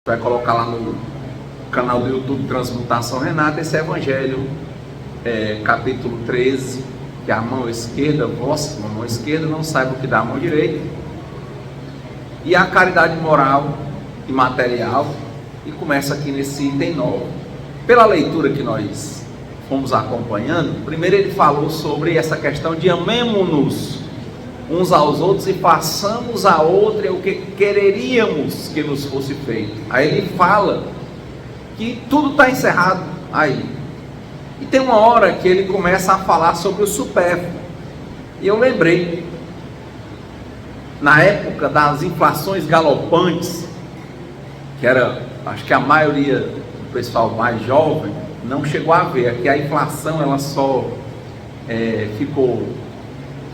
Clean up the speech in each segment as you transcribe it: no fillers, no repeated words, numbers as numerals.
Vai colocar lá no canal do YouTube Transmutação Renata esse evangelho, capítulo 13, que a mão esquerda, vossa mão esquerda não saiba o que dá a mão direita, e a caridade moral e material, e começa aqui nesse item 9. Pela leitura que nós fomos acompanhando, primeiro ele falou sobre essa questão de amemo-nos uns aos outros e façamos a outra o que quereríamos que nos fosse feito. Aí ele fala que tudo está encerrado aí. E tem uma hora que ele começa a falar sobre o supérfluo. E eu lembrei, na época das inflações galopantes, que era, acho que a maioria do pessoal mais jovem não chegou a ver, que a inflação ela só ficou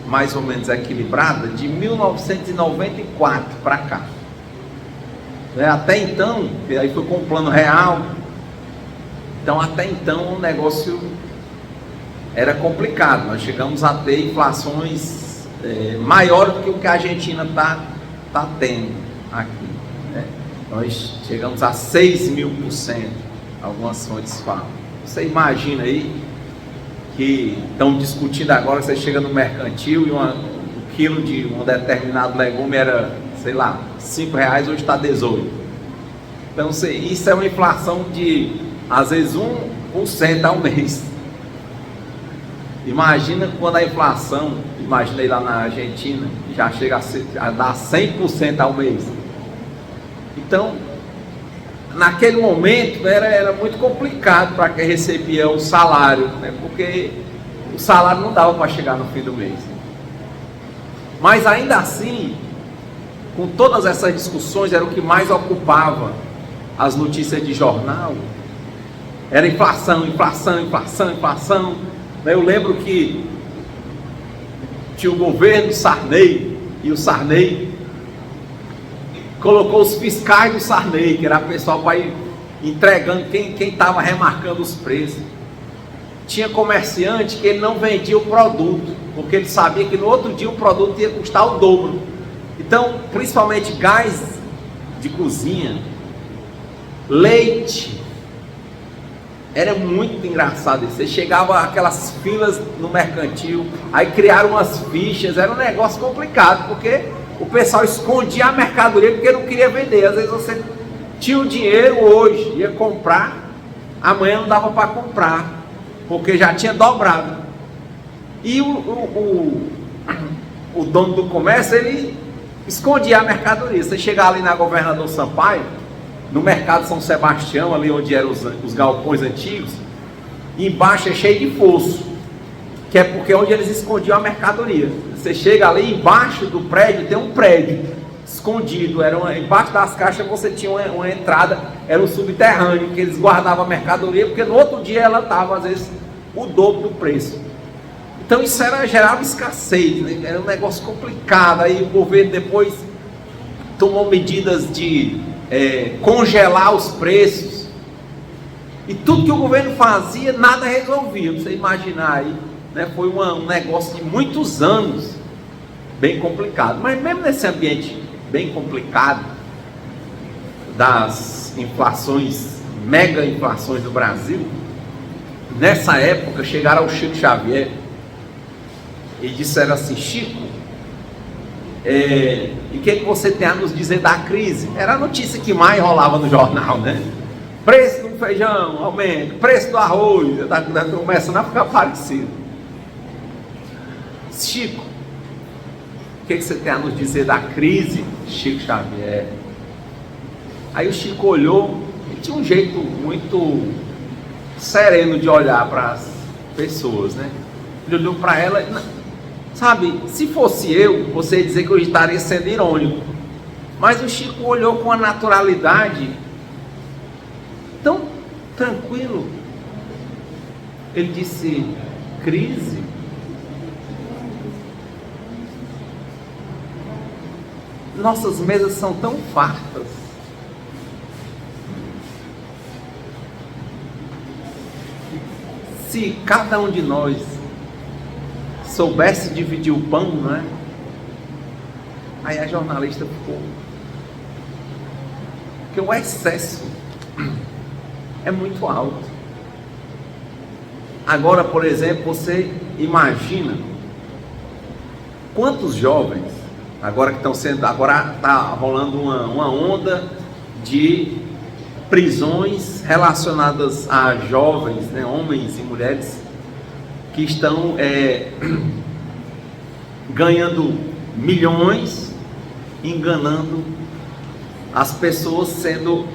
mais ou menos equilibrada de 1994 para cá. Até então, aí foi com o plano real, então até então o negócio era complicado. Nós chegamos a ter inflações maiores do que o que a Argentina está tendo aqui, né? Nós chegamos a 6.000%, algumas fontes falam. Você imagina aí que estão discutindo agora, você chega no mercantil e um quilo de um determinado legume era, sei lá, R$5, hoje está 18. Então isso é uma inflação de, às vezes, 1% ao mês. Imagina quando a inflação, imaginei lá na Argentina, já chega a dar 100% ao mês. Então, naquele momento era muito complicado para quem recebia o salário, né? Porque o salário não dava para chegar no fim do mês. Mas ainda assim, com todas essas discussões, era o que mais ocupava as notícias de jornal. Era inflação. Eu lembro que tinha o governo Sarney, e o Sarney colocou os fiscais do Sarney, que era pessoal para ir entregando quem estava remarcando os preços. Tinha comerciante que ele não vendia o produto, porque ele sabia que no outro dia o produto ia custar o dobro. Então, principalmente gás de cozinha, leite, era muito engraçado isso. Você chegava aquelas filas no mercantil, aí criaram umas fichas, era um negócio complicado, porque o pessoal escondia a mercadoria porque não queria vender. Às vezes você tinha o dinheiro hoje, ia comprar, amanhã não dava para comprar, porque já tinha dobrado. E o dono do comércio, ele escondia a mercadoria. Você chegar ali na Governador Sampaio, no mercado São Sebastião, ali onde eram os galpões antigos, embaixo é cheio de fosso, que é porque onde eles escondiam a mercadoria. Você chega ali, embaixo do prédio tem um prédio escondido, embaixo das caixas você tinha uma entrada, era um subterrâneo, que eles guardavam a mercadoria, porque no outro dia ela estava, às vezes, o dobro do preço. Então isso gerava escassez, né? Era um negócio complicado. Aí o governo depois tomou medidas de congelar os preços, e tudo que o governo fazia, nada resolvia. Você imaginar aí, né? Foi um negócio de muitos anos, bem complicado. Mas mesmo nesse ambiente bem complicado, das inflações, mega inflações do Brasil, nessa época chegaram ao Chico Xavier e disseram assim: Chico, e o que você tem a nos dizer da crise? Era a notícia que mais rolava no jornal, né? Preço do feijão aumenta, preço do arroz, está começando a ficar parecido. Chico, o que você tem a nos dizer da crise, Chico Xavier? Aí o Chico olhou, ele tinha um jeito muito sereno de olhar para as pessoas, né? Ele olhou para ela, sabe, se fosse eu, você ia dizer que eu estaria sendo irônico, mas o Chico olhou com a naturalidade tão tranquilo. Ele disse: crise? Nossas mesas são tão fartas. Se cada um de nós soubesse dividir o pão, não é? Aí a jornalista ficou: porque o excesso é muito alto. Agora, por exemplo, você imagina quantos jovens, agora está rolando uma onda de prisões relacionadas a jovens, né, homens e mulheres, que estão ganhando milhões, enganando as pessoas, sendo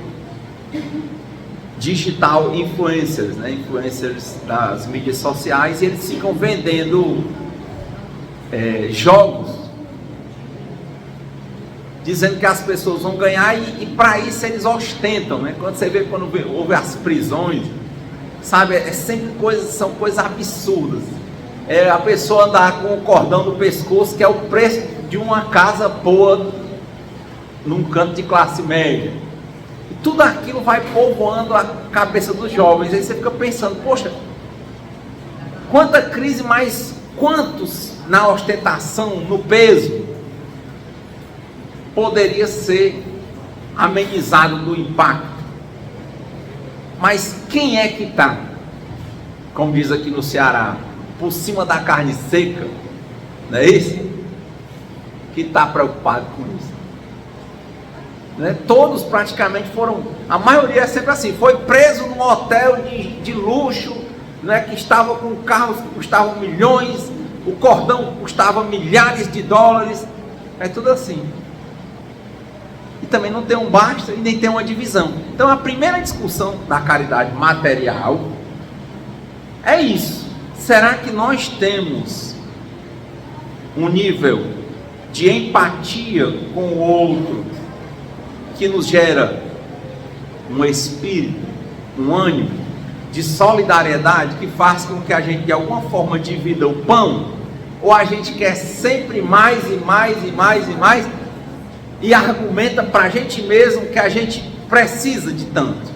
digital influencers, né, influencers das mídias sociais, e eles ficam vendendo jogos, dizendo que as pessoas vão ganhar, e para isso eles ostentam, né? Quando você vê, houve as prisões, sabe, são coisas absurdas. A pessoa andar com o cordão no pescoço, que é o preço de uma casa boa num canto de classe média. E tudo aquilo vai povoando a cabeça dos jovens. Aí você fica pensando, poxa, quanta crise, mas quantos na ostentação, no peso, poderia ser amenizado do impacto. Mas quem é que está, como diz aqui no Ceará, por cima da carne seca, não é isso? Que está preocupado com isso, né? Todos praticamente foram, a maioria é sempre assim, foi preso num hotel de luxo, né, que estava com carros que custavam milhões, o cordão custava milhares de dólares, é tudo assim. E também não tem um basta e nem tem uma divisão. Então a primeira discussão da caridade material é isso. Será que nós temos um nível de empatia com o outro que nos gera um espírito, um ânimo de solidariedade que faz com que a gente de alguma forma divida o pão? Ou a gente quer sempre mais e mais e mais e mais e argumenta para a gente mesmo que a gente precisa de tanto?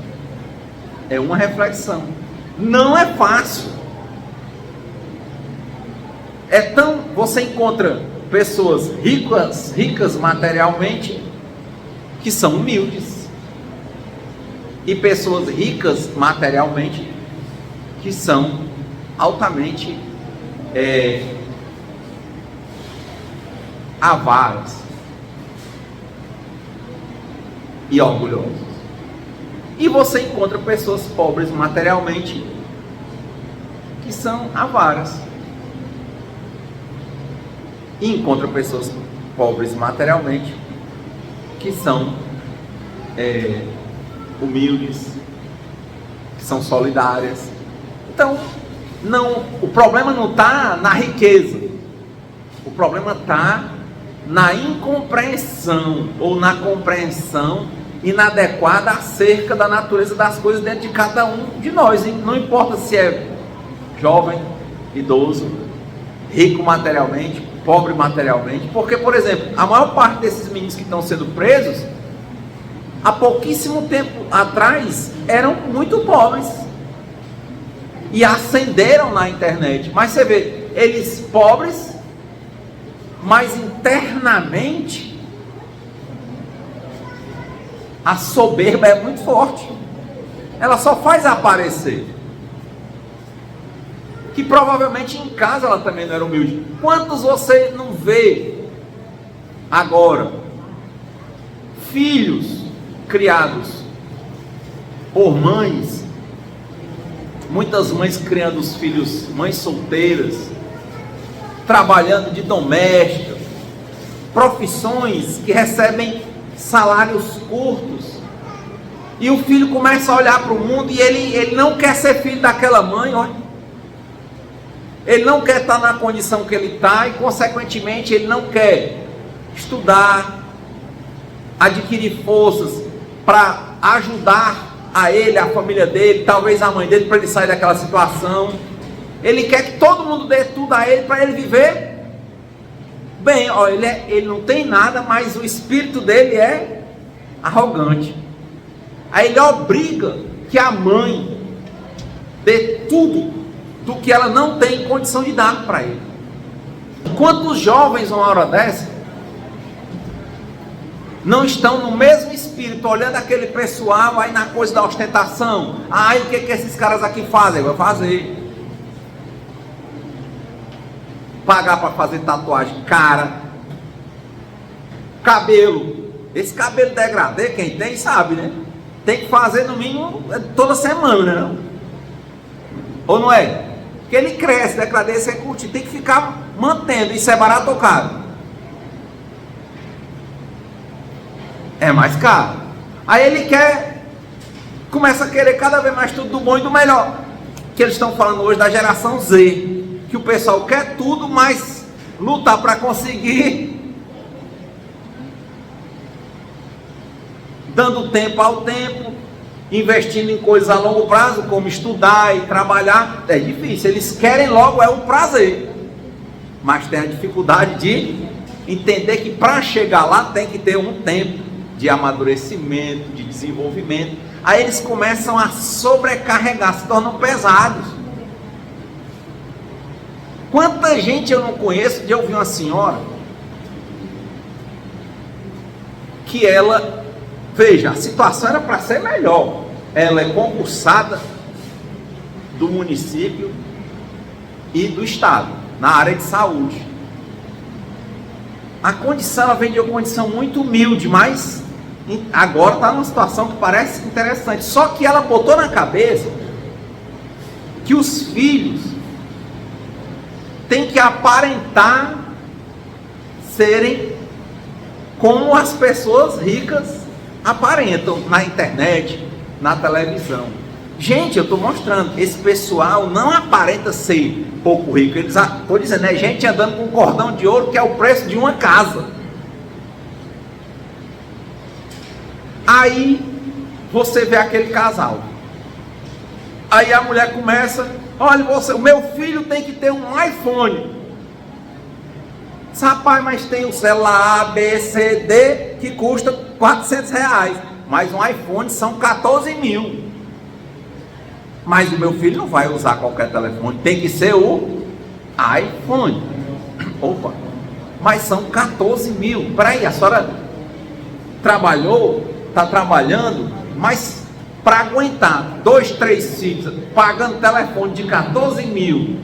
É uma reflexão. Não é fácil. Você encontra pessoas ricas materialmente, que são humildes, e pessoas ricas materialmente, que são altamente avaras e orgulhosos. E você encontra pessoas pobres materialmente, que são avaras. E encontra pessoas pobres materialmente, que são humildes, que são solidárias. Então, o problema não está na riqueza, o problema está na incompreensão, ou na compreensão inadequada acerca da natureza das coisas dentro de cada um de nós. E não importa se é jovem, idoso, rico materialmente, pobre materialmente, porque, por exemplo, a maior parte desses meninos que estão sendo presos, há pouquíssimo tempo atrás, eram muito pobres, e ascenderam na internet. Mas você vê, eles pobres, mas internamente, a soberba é muito forte, ela só faz aparecer. Que provavelmente em casa ela também não era humilde. Quantos você não vê agora filhos criados por mães, muitas mães criando os filhos, mães solteiras, trabalhando de doméstica, profissões que recebem salários curtos, e o filho começa a olhar para o mundo e ele não quer ser filho daquela mãe, olha. Ele não quer estar na condição que ele está, e consequentemente ele não quer estudar, adquirir forças para ajudar a ele, a família dele, talvez a mãe dele, para ele sair daquela situação. Ele quer que todo mundo dê tudo a ele para ele viver bem. Ó, ele não tem nada, mas o espírito dele é arrogante. Aí ele obriga que a mãe dê tudo do que ela não tem condição de dar para ele. Quantos jovens, uma hora dessa, não estão no mesmo espírito, olhando aquele pessoal aí na coisa da ostentação. Aí o que esses caras aqui fazem? Vai fazer. Pagar para fazer tatuagem, cara, cabelo. Esse cabelo degradê, quem tem sabe, né? Tem que fazer no mínimo toda semana, né? Não? Ou não é? Porque ele cresce, degradê, você curte, tem que ficar mantendo. Isso é barato ou caro? É mais caro. Aí ele começa a querer cada vez mais tudo do bom e do melhor. Que eles estão falando hoje da geração Z. Que o pessoal quer tudo, mas lutar para conseguir, dando tempo ao tempo, investindo em coisas a longo prazo, como estudar e trabalhar, é difícil. Eles querem logo o prazer, mas tem a dificuldade de entender que para chegar lá tem que ter um tempo de amadurecimento, de desenvolvimento. Aí eles começam a sobrecarregar, se tornam pesados. Quanta gente eu não conheço, de ouvir uma senhora que ela, veja, a situação era para ser melhor. Ela é concursada do município e do estado, na área de saúde. A condição, ela vem de uma condição muito humilde, mas agora está numa situação que parece interessante. Só que ela botou na cabeça que os filhos tem que aparentar serem como as pessoas ricas aparentam na internet, na televisão. Gente, eu estou mostrando, esse pessoal não aparenta ser pouco rico. Estou dizendo, é gente andando com um cordão de ouro que é o preço de uma casa. Aí você vê aquele casal. Aí a mulher começa: olha, o meu filho tem que ter um iPhone. Rapaz, mas tem o celular A, B, C, D que custa R$400. Mas um iPhone são 14 mil. Mas o meu filho não vai usar qualquer telefone, tem que ser o iPhone. Opa, mas são 14 mil. Peraí, a senhora trabalhou, está trabalhando, mas para aguentar 2, 3 filhos, pagando telefone de 14 mil,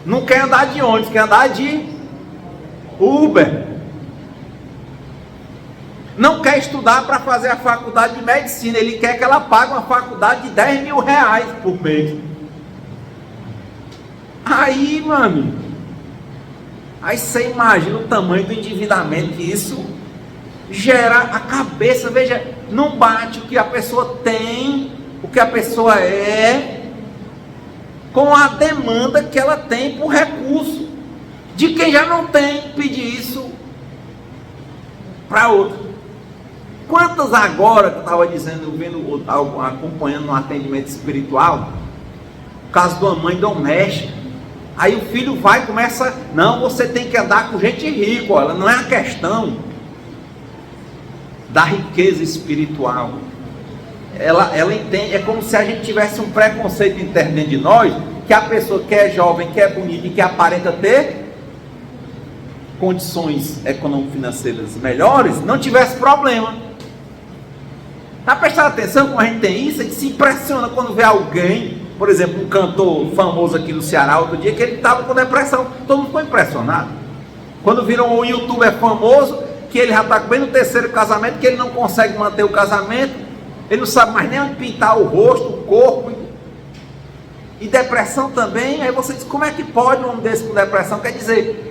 não quer andar de ônibus, quer andar de Uber. Não quer estudar para fazer a faculdade de medicina, ele quer que ela pague uma faculdade de R$10 mil por mês. Aí, meu amigo, aí você imagina o tamanho do endividamento que isso gera. A cabeça, veja, não bate o que a pessoa tem, o que a pessoa é, com a demanda que ela tem por recurso. De quem já não tem, pedir isso para outro. Quantas agora, que eu estava dizendo, vendo, acompanhando um atendimento espiritual, o caso de uma mãe doméstica, aí o filho vai e começa: não, você tem que andar com gente rica. Olha, não é a questão da riqueza espiritual. Ela entende, é como se a gente tivesse um preconceito interno dentro de nós, que a pessoa que é jovem, que é bonita e que aparenta ter condições econômico-financeiras melhores, não tivesse problema. Está prestando atenção como a gente tem isso? A gente se impressiona quando vê alguém, por exemplo, um cantor famoso aqui no Ceará, outro dia, que ele estava com depressão. Todo mundo ficou impressionado. Quando viram um youtuber famoso, que ele já está bem no 3º casamento, que ele não consegue manter o casamento, ele não sabe mais nem onde pintar o rosto, o corpo, e depressão também. Aí você diz: como é que pode um homem desse com depressão? Quer dizer,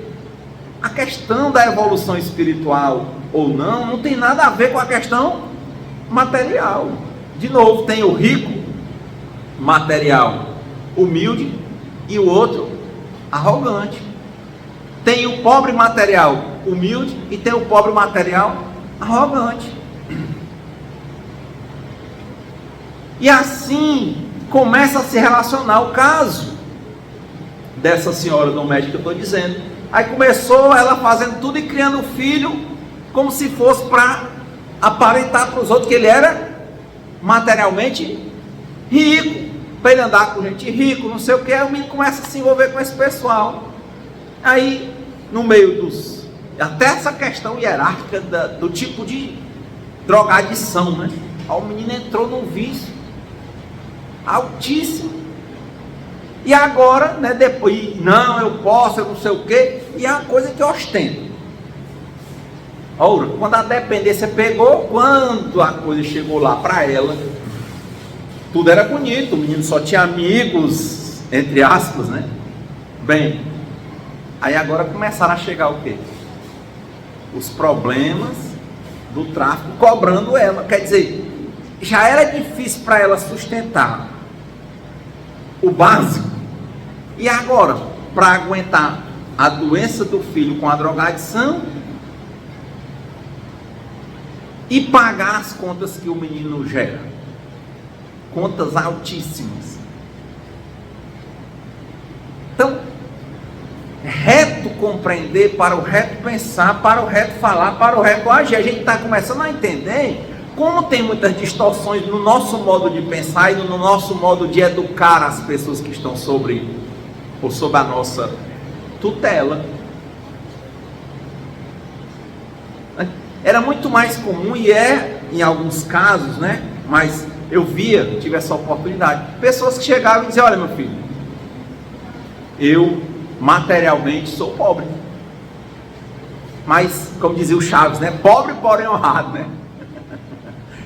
a questão da evolução espiritual ou não tem nada a ver com a questão material. De novo, tem o rico material humilde e o outro arrogante. Tem o pobre material humilde e tem o pobre material arrogante. E assim começa a se relacionar o caso dessa senhora doméstica que eu estou dizendo. Aí começou ela fazendo tudo e criando um filho como se fosse para aparentar para os outros que ele era materialmente rico, para ele andar com gente rica, não sei o que. Aí o menino começa a se envolver com esse pessoal. Aí, no meio dos Até essa questão hierárquica do tipo de drogadição, né? O menino entrou num vício altíssimo. E agora, né, depois, não, eu posso, eu não sei o quê, e é uma coisa que ostenta. Ora, quando a dependência pegou, quando a coisa chegou lá para ela, tudo era bonito, o menino só tinha amigos, entre aspas, né? Bem, aí agora começaram a chegar o quê? Os problemas do tráfico cobrando ela. Quer dizer, já era difícil para ela sustentar o básico, e agora, para aguentar a doença do filho com a drogadição e pagar as contas que o menino gera, contas altíssimas. Então, reto compreender para o reto pensar, para o reto falar, para o reto agir. A gente está começando a entender como tem muitas distorções no nosso modo de pensar e no nosso modo de educar as pessoas que estão sob a nossa tutela. Era muito mais comum, e é em alguns casos, né? Mas eu via, tive essa oportunidade, pessoas que chegavam e diziam: olha, meu filho, eu materialmente sou pobre, mas, como dizia o Chaves, né? Pobre, porém honrado, né?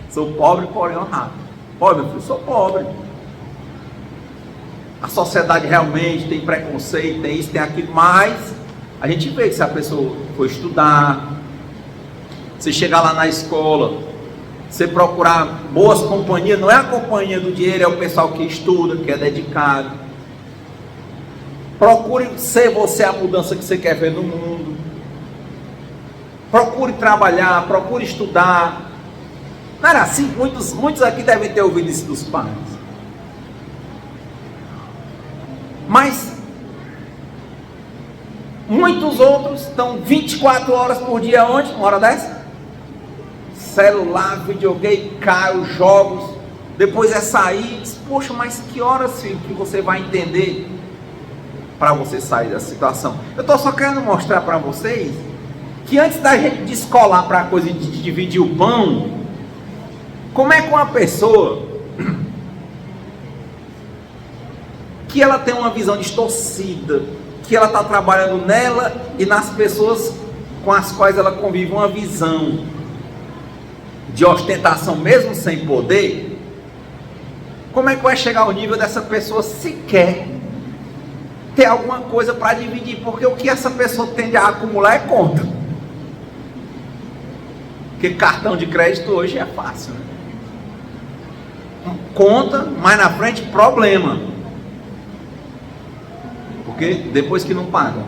Sou pobre, porém honrado. Olha, meu filho, sou pobre. A sociedade realmente tem preconceito, tem isso, tem aquilo, mas a gente vê que se a pessoa for estudar, você chegar lá na escola, você procurar boas companhias, não é a companhia do dinheiro, é o pessoal que estuda, que é dedicado. Procure ser você a mudança que você quer ver no mundo. Procure trabalhar, procure estudar. Não era assim? Muitos aqui devem ter ouvido isso dos pais. Mas muitos outros estão 24 horas por dia onde? Uma hora dessa? Celular, videogame, carro, jogos. Depois é sair e diz: poxa, mas que horas, filho, que você vai entender para você sair da situação? Eu estou só querendo mostrar para vocês que antes da gente descolar para a coisa de dividir o pão, como é que uma pessoa que ela tem uma visão distorcida, que ela está trabalhando nela e nas pessoas com as quais ela convive, uma visão de ostentação mesmo sem poder, como é que vai chegar ao nível dessa pessoa sequer ter alguma coisa para dividir? Porque o que essa pessoa tende a acumular é conta. Porque cartão de crédito hoje é fácil, né? Conta, mais na frente problema, porque depois que não pagam.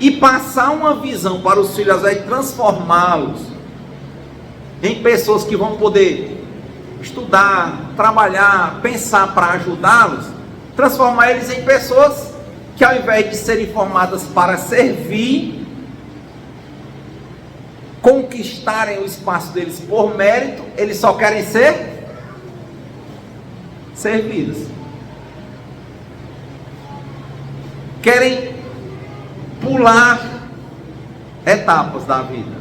E passar uma visão para os filhos, aí transformá-los em pessoas que vão poder estudar, trabalhar, pensar para ajudá-los, transformar eles em pessoas que, ao invés de serem formadas para servir, conquistarem o espaço deles por mérito, eles só querem ser servidos. Querem pular etapas da vida.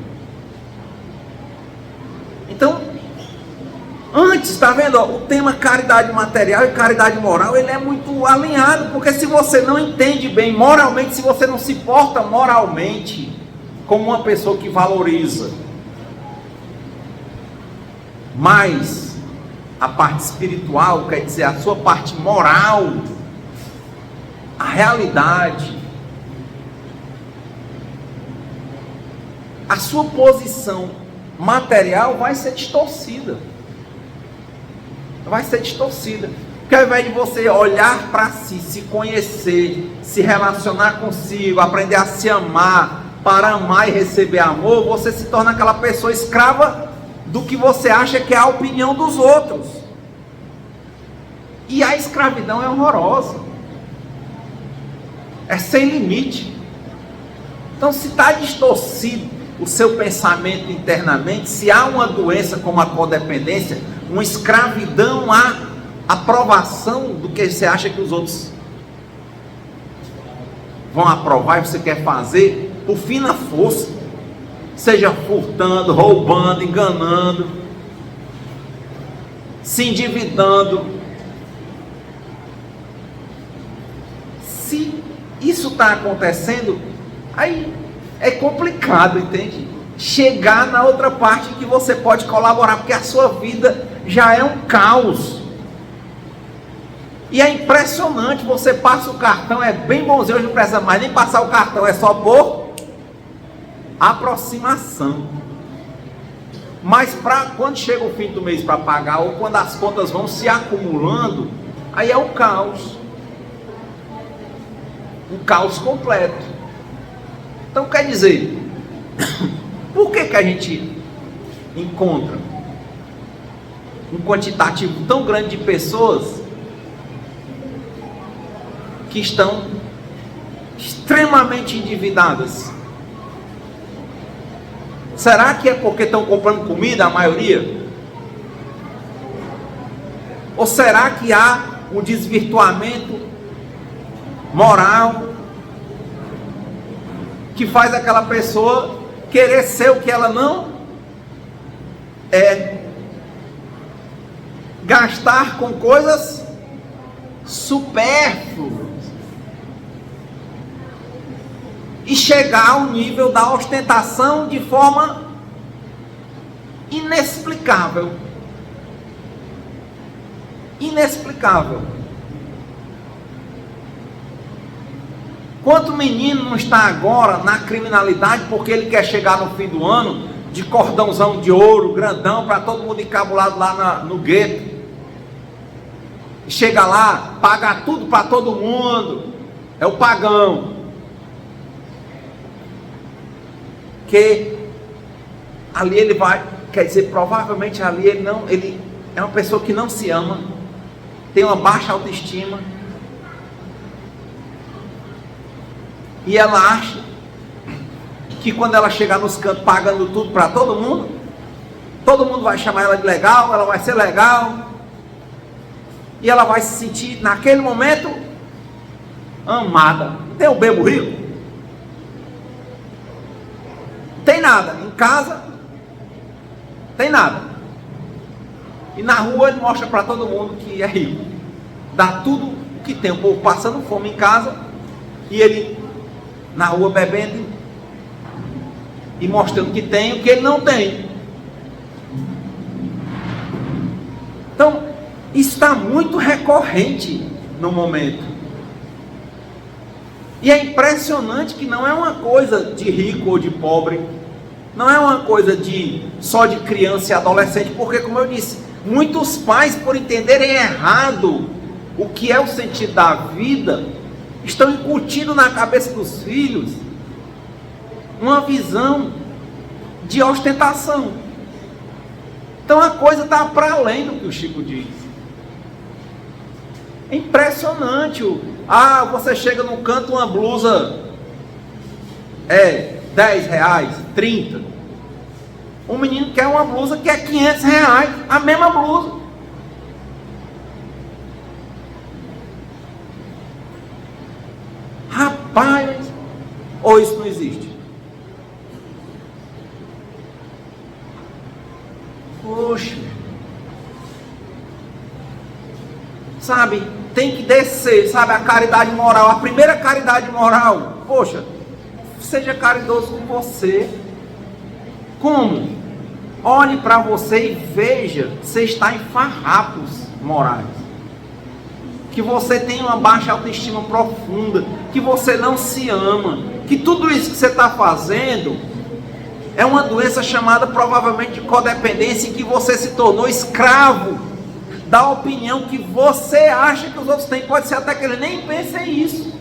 Então, antes, está vendo? O tema caridade material e caridade moral, ele é muito alinhado, porque se você não entende bem moralmente, se você não se porta moralmente como uma pessoa que valoriza mais a parte espiritual, quer dizer, a sua parte moral, a realidade, a sua posição material vai ser distorcida. Vai ser distorcida. Porque ao invés de você olhar para si, se conhecer, se relacionar consigo, aprender a se amar, para amar e receber amor, você se torna aquela pessoa escrava do que você acha que é a opinião dos outros. E a escravidão é horrorosa. É sem limite. Então, se está distorcido o seu pensamento internamente, se há uma doença como a codependência, uma escravidão à aprovação do que você acha que os outros vão aprovar e você quer fazer por fina força, seja furtando, roubando, enganando, se endividando. Se isso está acontecendo, aí é complicado, entende? Chegar na outra parte que você pode colaborar, porque a sua vida já é um caos. E é impressionante, você passa o cartão, é bem bonzinho, hoje não precisa mais nem passar o cartão, é só por aproximação. Mas quando chega o fim do mês para pagar, ou quando as contas vão se acumulando, aí é um caos. Um caos completo. Então quer dizer, por que a gente encontra um quantitativo tão grande de pessoas que estão extremamente endividadas? Será que é porque estão comprando comida, a maioria? Ou será que há um desvirtuamento moral que faz aquela pessoa querer ser o que ela não é? Gastar com coisas supérfluas e chegar ao nível da ostentação de forma inexplicável. Inexplicável. Quanto menino não está agora na criminalidade porque ele quer chegar no fim do ano de cordãozão de ouro, grandão, para todo mundo encabulado lá no gueto. Chega lá, paga tudo para todo mundo. É o pagão. Que ali ele vai, quer dizer, provavelmente ali ele é uma pessoa que não se ama, tem uma baixa autoestima, e ela acha que quando ela chegar nos cantos pagando tudo para todo mundo vai chamar ela de legal, ela vai ser legal, e ela vai se sentir naquele momento amada. Tem o bebo rico? Tem nada, em casa tem nada, e na rua ele mostra para todo mundo que é rico, dá tudo o que tem, o povo passando fome em casa, e ele na rua bebendo e mostrando que tem o que ele não tem. Então isso está muito recorrente no momento, e é impressionante que não é uma coisa de rico ou de pobre, não é uma coisa só de criança e adolescente, porque, como eu disse, muitos pais, por entenderem errado o que é o sentido da vida, estão incutindo na cabeça dos filhos uma visão de ostentação. Então a coisa está para além do que o Chico diz. É impressionante. Você chega num canto, uma blusa é 10 reais, 30. Um menino quer uma blusa que é 500 reais, a mesma blusa. Rapaz, ou isso não existe? Poxa, sabe, tem que descer, sabe, a caridade moral, a primeira caridade moral. Poxa, seja caridoso com você. Como? Olhe para você e veja, você está em farrapos morais, que você tem uma baixa autoestima profunda, que você não se ama, que tudo isso que você está fazendo é uma doença chamada provavelmente de codependência, em que você se tornou escravo da opinião que você acha que os outros têm. Pode ser até que ele nem pense isso.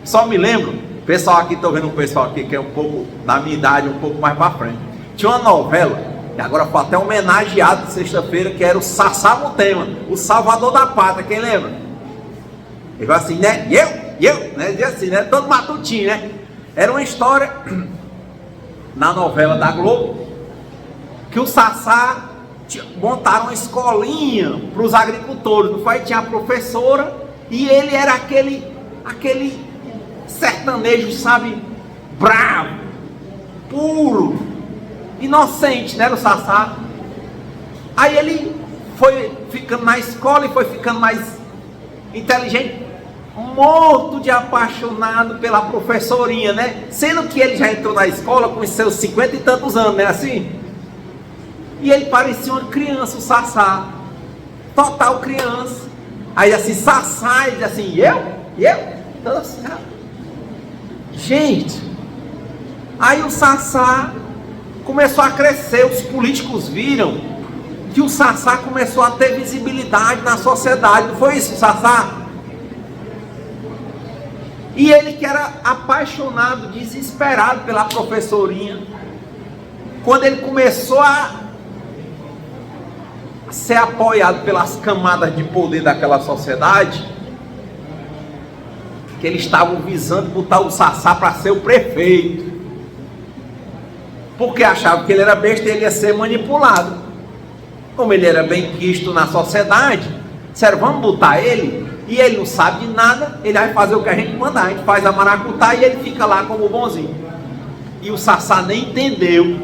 Só me lembro, pessoal aqui, estou vendo um pessoal aqui que é um pouco da minha idade, um pouco mais para frente. Tinha uma novela, e agora foi até homenageado de sexta-feira, que era o Sassá Mutema, o Salvador da Pátria, quem lembra? Ele falou assim, né? Eu, né? Dizia assim, né? Todo matutinho, né? Era uma história na novela da Globo, que o Sassá montaram uma escolinha para os agricultores, não foi? Tinha a professora, e ele era aquele aquele sertanejo, sabe, bravo, puro, inocente, né, o Sassá. Aí ele foi ficando na escola e foi ficando mais inteligente, morto de apaixonado pela professorinha, né? Sendo que ele já entrou na escola com os seus 50 e tantos anos, né, assim? E ele parecia uma criança, o Sassá, total criança. Aí assim, Sassá, ele disse assim, eu? Então, assim, gente, aí o Sassá começou a crescer, os políticos viram que o Sassá começou a ter visibilidade na sociedade, não foi isso, Sassá? E ele que era apaixonado, desesperado pela professorinha, quando ele começou a ser apoiado pelas camadas de poder daquela sociedade, que eles estavam visando botar o Sassá para ser o prefeito, porque achavam que ele era besta e ele ia ser manipulado. Como ele era bem quisto na sociedade, disseram, vamos botar ele, e ele não sabe de nada, ele vai fazer o que a gente mandar, a gente faz a maracutá e ele fica lá como bonzinho. E o Sassá nem entendeu.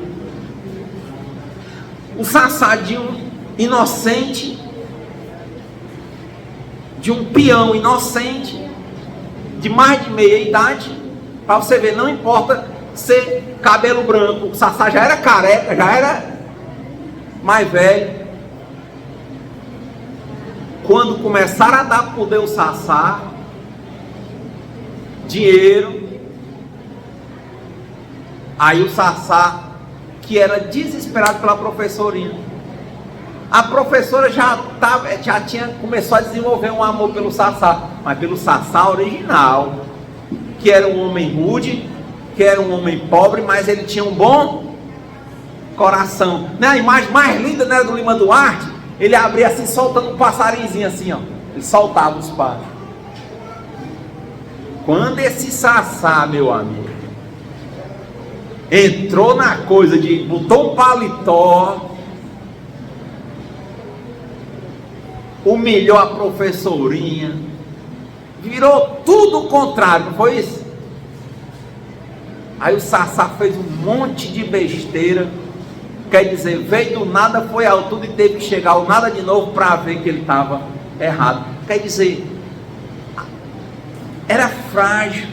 O Sassá, de um inocente, de um peão inocente, de mais de meia idade, para você ver, não importa ser cabelo branco, o Sassá já era careca, já era mais velho. Quando começaram a dar poder ao Sassá, dinheiro, aí o Sassá, que era desesperado pela professorinha, a professora já tinha começou a desenvolver um amor pelo Sassá, mas pelo Sassá original, que era um homem rude, que era um homem pobre, mas ele tinha um bom coração. Né? A imagem mais linda, né, do Lima Duarte, ele abria assim, soltando um passarinhozinho assim, ó. Ele soltava os pássaros. Quando esse Sassá, meu amigo, entrou na coisa de, botou um paletó, humilhou a professorinha, virou tudo o contrário, não foi isso? Aí o Sassá fez um monte de besteira, quer dizer, veio do nada, foi ao tudo e teve que chegar ao nada de novo para ver que ele estava errado. Quer dizer, era frágil.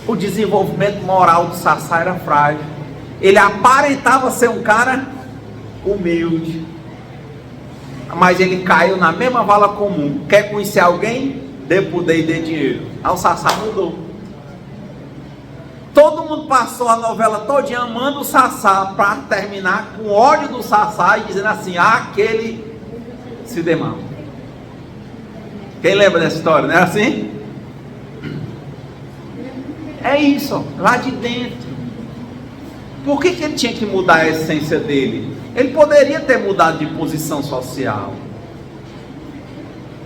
O desenvolvimento moral do Sassá era frágil. Ele aparentava ser um cara humilde, mas ele caiu na mesma vala comum. Quer conhecer alguém? Dê poder e dê dinheiro. Aí o Sassá mudou. Todo mundo passou a novela todinha amando o Sassá, para terminar com ódio do Sassá e dizendo assim, aquele se dê mal. Quem lembra dessa história, não é assim? É isso, ó, lá de dentro. Por que ele tinha que mudar a essência dele? Ele poderia ter mudado de posição social,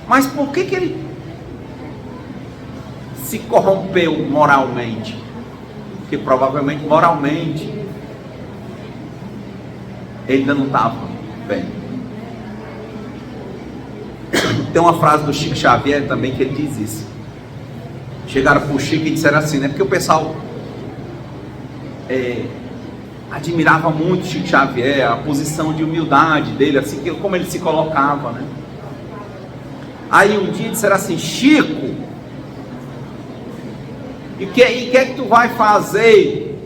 mas por que ele se corrompeu moralmente? Porque provavelmente moralmente ele ainda não estava bem. Tem uma frase do Chico Xavier também que ele diz isso. Chegaram para o Chico e disseram assim, né? Porque o pessoal admirava muito Chico Xavier, a posição de humildade dele, assim, como ele se colocava, né? Aí um dia disseram assim, Chico, e o que é que tu vai fazer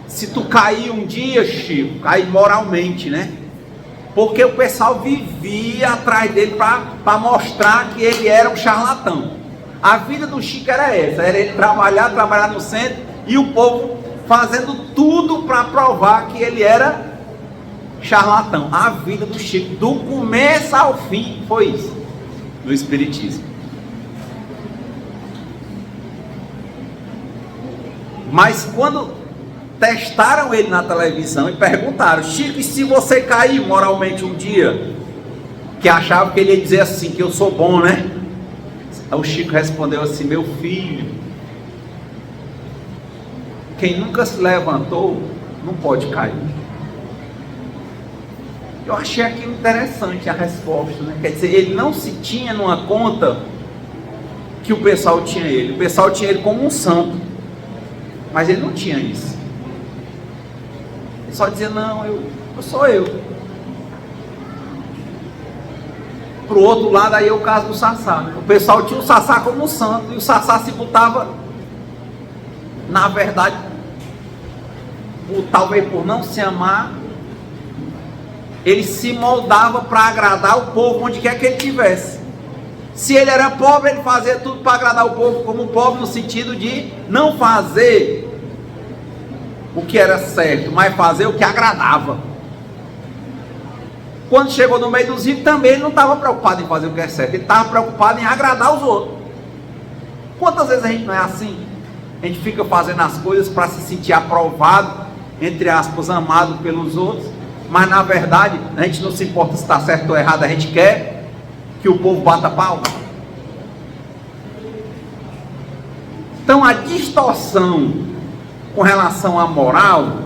se tu cair um dia, Chico? Cair moralmente, né? Porque o pessoal vivia atrás dele para mostrar que ele era um charlatão. A vida do Chico era essa, era ele trabalhar no centro e o povo fazendo tudo para provar que ele era charlatão. A vida do Chico, do começo ao fim, foi isso, do espiritismo. Mas quando testaram ele na televisão e perguntaram, Chico, e se você cair moralmente um dia? Que achava que ele ia dizer assim, que eu sou bom, né? Aí o Chico respondeu assim, meu filho, quem nunca se levantou, não pode cair. Eu achei aquilo interessante, a resposta, né? Quer dizer, ele não se tinha numa conta que o pessoal tinha ele. O pessoal tinha ele como um santo, mas ele não tinha isso. Ele só dizia, não, eu sou eu. Para o outro lado, aí é o caso do Sassá, né? O pessoal tinha o Sassá como um santo, e o Sassá se botava, na verdade, talvez por não se amar, ele se moldava para agradar o povo onde quer que ele estivesse. Se ele era pobre, ele fazia tudo para agradar o povo como pobre, no sentido de não fazer o que era certo, mas fazer o que agradava. Quando chegou no meio dos ricos, também ele não estava preocupado em fazer o que é certo, ele estava preocupado em agradar os outros. Quantas vezes a gente não é assim? A gente fica fazendo as coisas para se sentir aprovado, entre aspas, amado pelos outros, mas na verdade a gente não se importa se está certo ou errado, a gente quer que o povo bata palma. Então a distorção com relação à moral,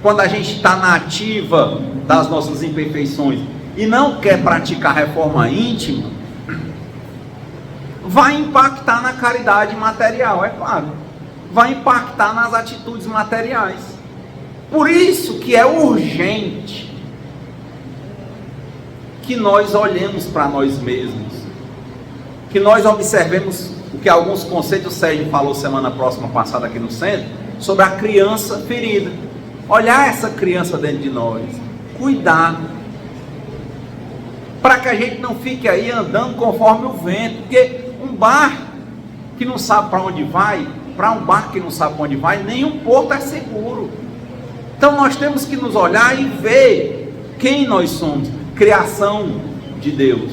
quando a gente está na ativa das nossas imperfeições e não quer praticar reforma íntima, vai impactar na caridade material, é claro, vai impactar nas atitudes materiais. Por isso que é urgente que nós olhemos para nós mesmos, que nós observemos o que alguns conceitos, o Sérgio falou semana passada aqui no centro, sobre a criança ferida. Olhar essa criança dentro de nós, cuidar, para que a gente não fique aí andando conforme o vento, porque um barco que não sabe para onde vai, para um barco que não sabe para onde vai, nenhum porto é seguro. Então nós temos que nos olhar e ver quem nós somos, criação de Deus,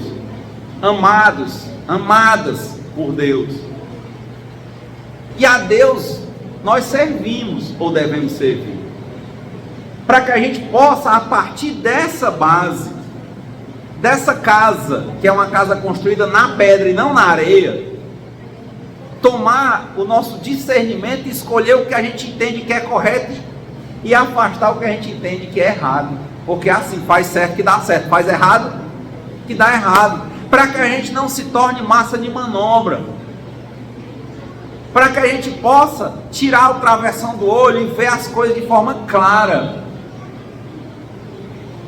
amados, amadas por Deus, e a Deus nós servimos ou devemos servir, para que a gente possa, a partir dessa base, dessa casa, que é uma casa construída na pedra e não na areia, tomar o nosso discernimento e escolher o que a gente entende que é correto e afastar o que a gente entende que é errado, porque assim, faz certo que dá certo, faz errado que dá errado, para que a gente não se torne massa de manobra, para que a gente possa tirar o travessão do olho e ver as coisas de forma clara,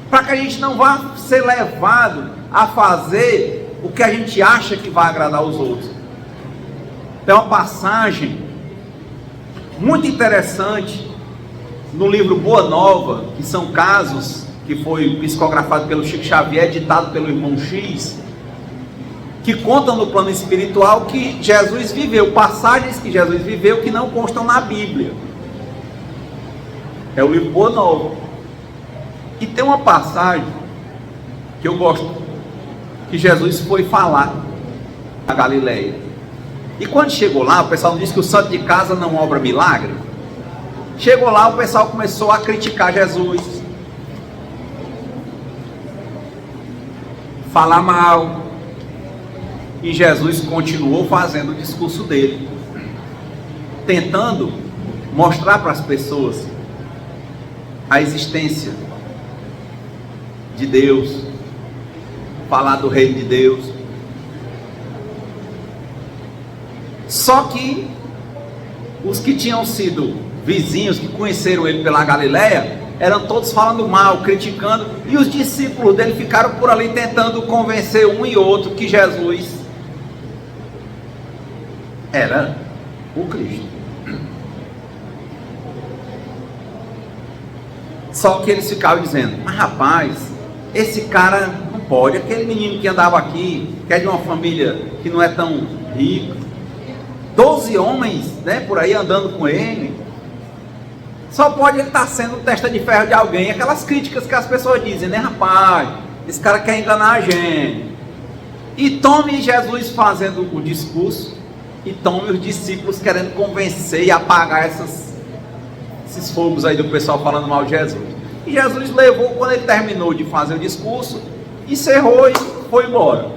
para que a gente não vá ser levado a fazer o que a gente acha que vai agradar os outros. Tem uma passagem muito interessante no livro Boa Nova, que são casos que foi psicografado pelo Chico Xavier, editado pelo irmão X, que contam no plano espiritual que Jesus viveu, passagens que Jesus viveu que não constam na Bíblia. É o livro Boa Nova. E tem uma passagem que eu gosto, que Jesus foi falar na Galileia. E quando chegou lá, o pessoal não disse que o santo de casa não obra milagre? Chegou lá, o pessoal começou a criticar Jesus, falar mal, e Jesus continuou fazendo o discurso dele, tentando mostrar para as pessoas a existência de Deus, falar do reino de Deus. Só que os que tinham sido vizinhos, que conheceram ele pela Galileia, eram todos falando mal, criticando, e os discípulos dele ficaram por ali tentando convencer um e outro que Jesus era o Cristo. Só que eles ficavam dizendo, mas rapaz, esse cara não pode, aquele menino que andava aqui, que é de uma família que não é tão rica, 12 homens, né, por aí andando com ele, só pode ele estar sendo testa de ferro de alguém. Aquelas críticas que as pessoas dizem, né, rapaz, esse cara quer enganar a gente. E tome Jesus fazendo o discurso, e tome os discípulos querendo convencer e apagar esses fogos aí do pessoal falando mal de Jesus. E Jesus levou, quando ele terminou de fazer o discurso, encerrou e foi embora.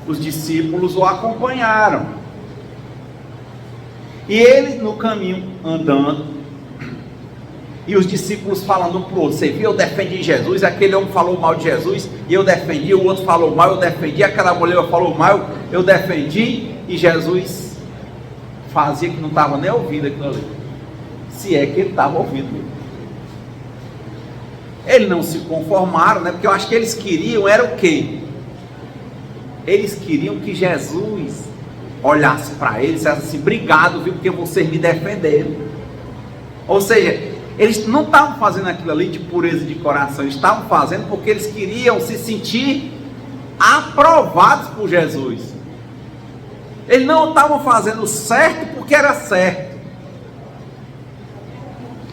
Os discípulos o acompanharam, e ele no caminho andando, e os discípulos falando um para o outro. Você viu, eu defendi Jesus, aquele homem falou mal de Jesus, e eu defendi, o outro falou mal, eu defendi, aquela mulher falou mal, eu defendi, e Jesus fazia que não estava nem ouvindo aquilo ali, se é que ele estava ouvindo. Eles não se conformaram, né? Porque eu acho que eles queriam, era o quê? Eles queriam que Jesus olhasse para eles e dissesse assim: obrigado, viu, porque vocês me defenderam. Ou seja, eles não estavam fazendo aquilo ali de pureza de coração, eles estavam fazendo porque eles queriam se sentir aprovados por Jesus. Eles não estavam fazendo certo porque era certo.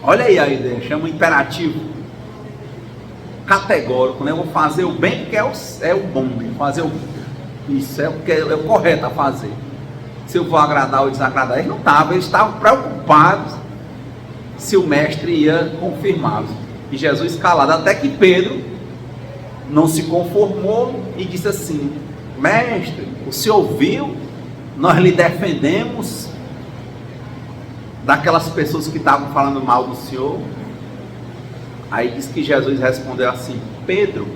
Olha aí a ideia, chama imperativo categórico, né? Eu vou fazer o bem porque é o bom, fazer isso é o que é o correto a fazer. Se eu vou agradar ou desagradar, eles não estavam, eles estavam preocupados se o mestre ia confirmá-los. E Jesus calado, até que Pedro não se conformou e disse assim: mestre, o senhor viu, nós lhe defendemos daquelas pessoas que estavam falando mal do senhor. Aí diz que Jesus respondeu assim: Pedro,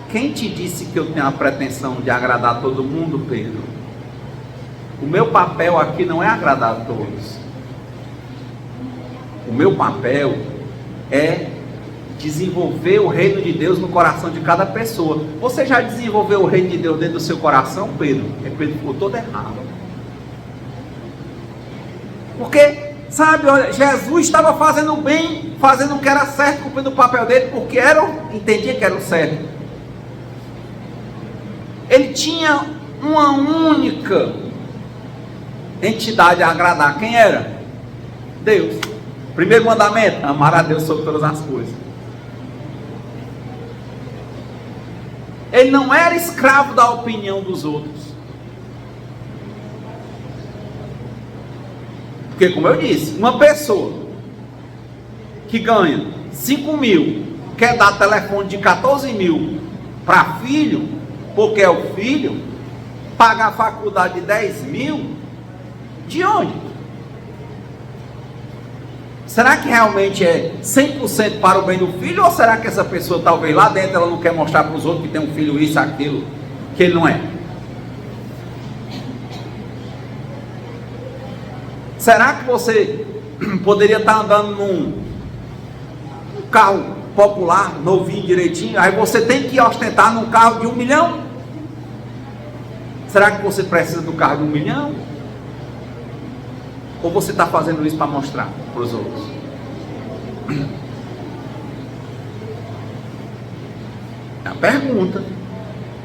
quem te disse que eu tenho a pretensão de agradar todo mundo, Pedro? O meu papel aqui não é agradar a todos. O meu papel é desenvolver o reino de Deus no coração de cada pessoa. Você já desenvolveu o reino de Deus dentro do seu coração, Pedro? Porque Pedro ficou todo errado. Porque, sabe, olha, Jesus estava fazendo o bem, fazendo o que era certo, cumprindo o papel dele, porque entendia que era o certo. Ele tinha uma única entidade a agradar. Quem era? Deus. Primeiro mandamento: amar a Deus sobre todas as coisas. Ele não era escravo da opinião dos outros. Porque, como eu disse, uma pessoa que ganha 5 mil, quer dar telefone de 14 mil para filho, porque é o filho, pagar a faculdade de 10 mil, de onde? Será que realmente é 100% para o bem do filho? Ou será que essa pessoa, talvez lá dentro, ela não quer mostrar para os outros que tem um filho isso, aquilo, que ele não é? Será que você poderia estar andando num carro popular, novinho, direitinho, aí você tem que ostentar num carro de 1 milhão? Será que você precisa do carro de 1 milhão? Ou você está fazendo isso para mostrar para os outros? É a pergunta.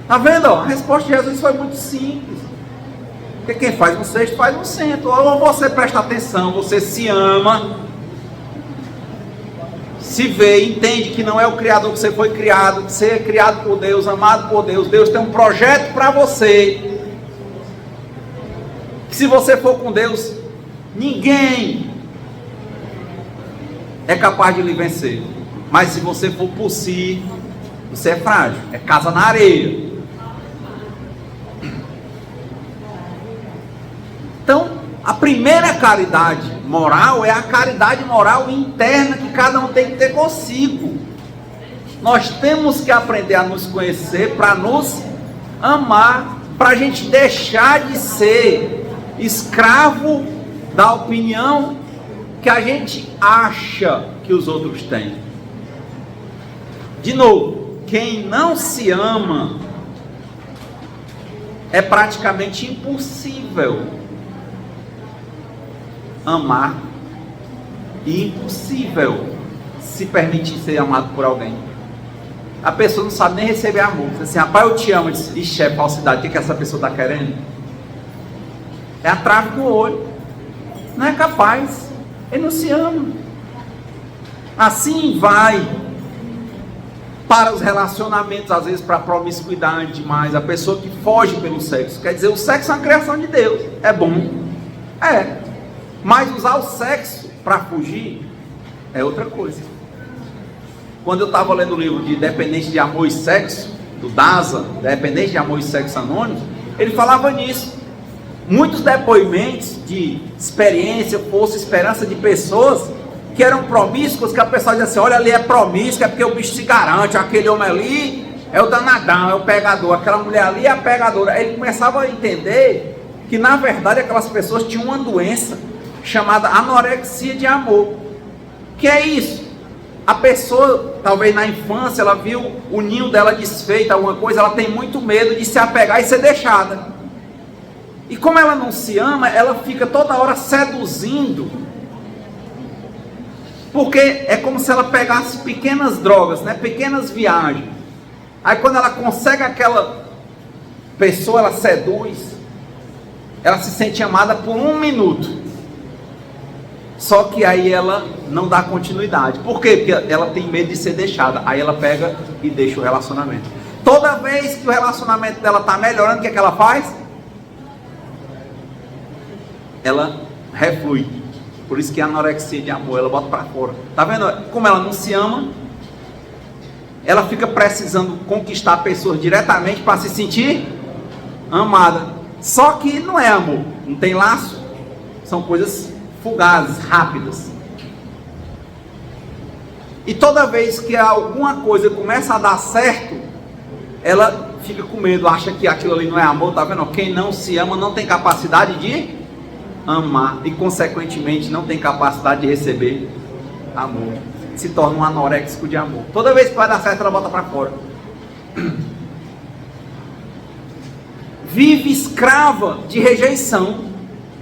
Está vendo? A resposta de Jesus foi muito simples. Porque quem faz um sexto faz um cento. Ou você presta atenção, você se ama, se vê, entende que não é o Criador que você foi criado, que você é criado por Deus, amado por Deus. Deus tem um projeto para você, que se você for com Deus, ninguém é capaz de lhe vencer. Mas se você for por si, você é frágil, é casa na areia. Então, a primeira caridade moral é a caridade moral interna que cada um tem que ter consigo. Nós temos que aprender a nos conhecer para nos amar, para a gente deixar de ser escravo da opinião que a gente acha que os outros têm. De novo, quem não se ama, é praticamente impossível amar e impossível se permitir ser amado por alguém. A pessoa não sabe nem receber amor. Diz assim: rapaz, eu te amo. Diz: ixi, é falsidade. O que essa pessoa está querendo? É a trave do olho. Não é capaz. Ele não se ama. Assim vai para os relacionamentos, às vezes para a promiscuidade demais. A pessoa que foge pelo sexo. Quer dizer, o sexo é uma criação de Deus. É bom. É. Mas usar o sexo para fugir é outra coisa. Quando eu estava lendo o livro de Dependente de Amor e Sexo, do Daza, Dependente de Amor e Sexo Anônimos, ele falava nisso. Muitos depoimentos de experiência, força, esperança de pessoas que eram promíscuos, que a pessoa dizia assim, olha, ali é promíscuo, é porque o bicho se garante, aquele homem ali é o danadão, é o pegador, aquela mulher ali é a pegadora. Ele começava a entender que na verdade aquelas pessoas tinham uma doença chamada anorexia de amor. Que é isso? A pessoa, talvez na infância, ela viu o ninho dela desfeito, alguma coisa, ela tem muito medo de se apegar e ser deixada. E como ela não se ama, ela fica toda hora seduzindo. Porque é como se ela pegasse pequenas drogas, né? Pequenas viagens. Aí quando ela consegue aquela pessoa, ela seduz, ela se sente amada por 1 minuto. Só que aí ela não dá continuidade. Por quê? Porque ela tem medo de ser deixada. Aí ela pega e deixa o relacionamento. Toda vez que o relacionamento dela está melhorando, o que é que ela faz? Ela reflui. Por isso que a anorexia de amor, ela bota para fora. Tá vendo? Como ela não se ama, ela fica precisando conquistar pessoas diretamente para se sentir amada. Só que não é amor, não tem laço. São coisas fugazes, rápidas. E toda vez que alguma coisa começa a dar certo, ela fica com medo, acha que aquilo ali não é amor. Tá vendo? Quem não se ama não tem capacidade de amar e consequentemente não tem capacidade de receber amor. Se torna um anoréxico de amor. Toda vez que vai dar certo, ela bota para fora. Vive escrava de rejeição.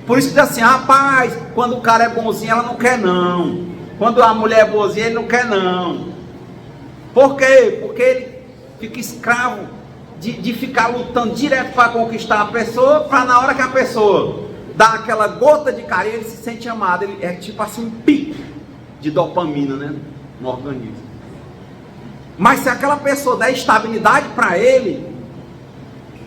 Por isso que diz assim, rapaz, quando o cara é bonzinho, ela não quer não. Quando a mulher é boazinha, ele não quer não. Por quê? Porque ele fica escravo de ficar lutando direto para conquistar a pessoa, para na hora que a pessoa dá aquela gota de carinho, ele se sente amado. Ele é tipo assim um pico de dopamina, né, no organismo. Mas se aquela pessoa der estabilidade para ele,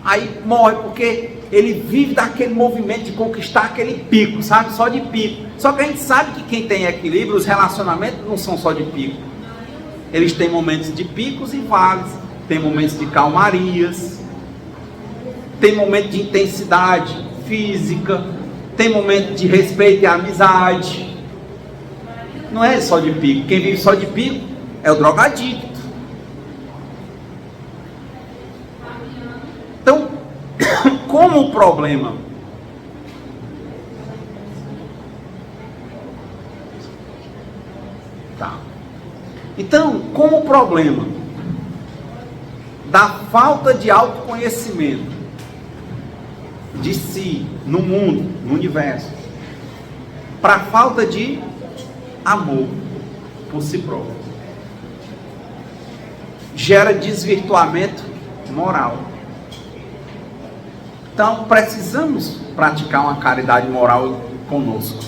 aí morre, porque ele vive daquele movimento de conquistar aquele pico, sabe? Só de pico. Só que a gente sabe que quem tem equilíbrio, os relacionamentos não são só de pico. Eles têm momentos de picos e vales, tem momentos de calmarias, tem momentos de intensidade física, tem momentos de respeito e amizade. Não é só de pico. Quem vive só de pico é o drogadicto. Então, como o problema Então, como o problema da falta de autoconhecimento de si, no mundo, no universo, para a falta de amor por si próprio, gera desvirtuamento moral. Então, precisamos praticar uma caridade moral conosco.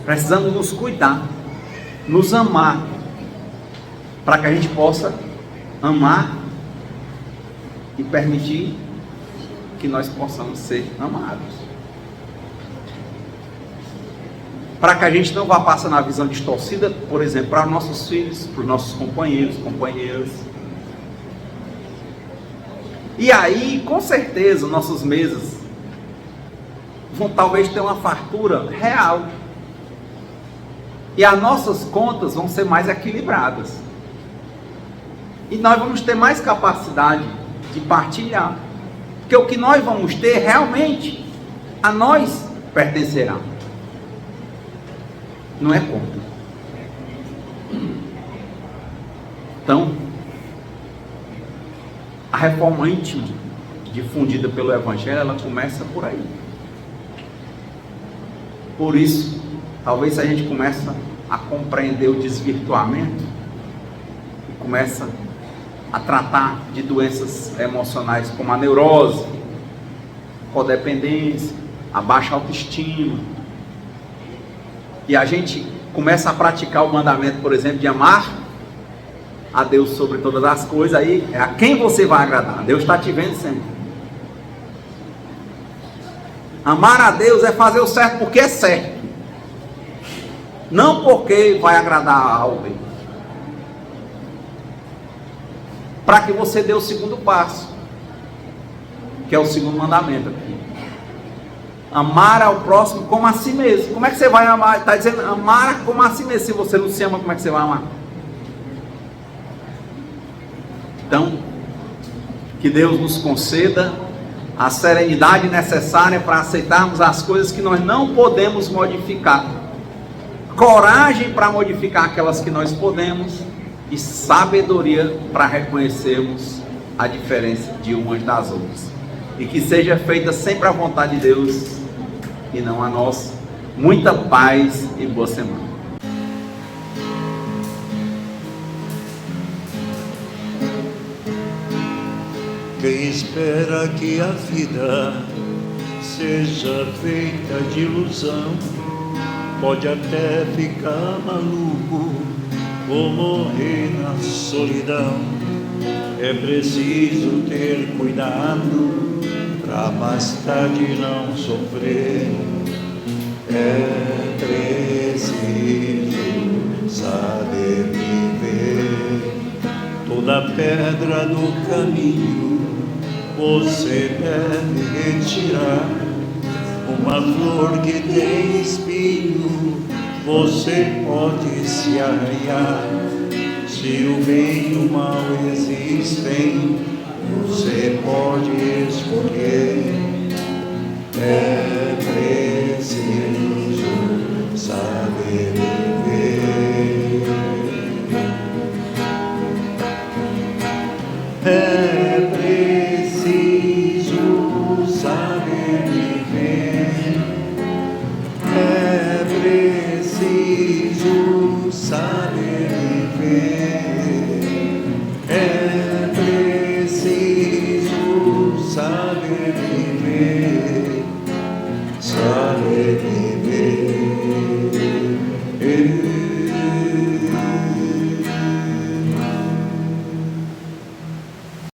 Precisamos nos cuidar, nos amar, para que a gente possa amar e permitir que nós possamos ser amados. Para que a gente não vá passar na visão distorcida, por exemplo, para nossos filhos, para os nossos companheiros, companheiras. E aí, com certeza, nossas mesas vão talvez ter uma fartura real. E as nossas contas vão ser mais equilibradas. E nós vamos ter mais capacidade de partilhar. Porque o que nós vamos ter realmente a nós pertencerá. Não é conta. Então, a reforma íntima difundida pelo Evangelho, ela começa por aí. Por isso, talvez a gente comece a compreender o desvirtuamento e começa a tratar de doenças emocionais como a neurose, codependência, a baixa autoestima. E a gente começa a praticar o mandamento, por exemplo, de amar a Deus sobre todas as coisas. Aí é a quem você vai agradar. Deus está te vendo sempre. Amar a Deus é fazer o certo porque é certo, não porque vai agradar a alguém. Para que você dê o segundo passo, que é o segundo mandamento aqui. Amar ao próximo como a si mesmo. Como é que você vai amar? Está dizendo amar como a si mesmo. Se você não se ama, como é que você vai amar? Então, que Deus nos conceda a serenidade necessária para aceitarmos as coisas que nós não podemos modificar, coragem para modificar aquelas que nós podemos e sabedoria para reconhecermos a diferença de umas das outras, e que seja feita sempre a vontade de Deus e não a nossa. Muita paz e boa semana. Quem espera que a vida seja feita de ilusão, pode até ficar maluco ou morrer na solidão. É preciso ter cuidado pra mais tarde não sofrer. É preciso saber viver. Toda pedra do caminho você deve retirar. Uma flor que tem espinho você pode se arranhar. Se o bem e o mal existem, você pode escolher. É preciso saber viver. É preciso saber viver. É preciso saber viver. É preciso saber viver. Saber viver.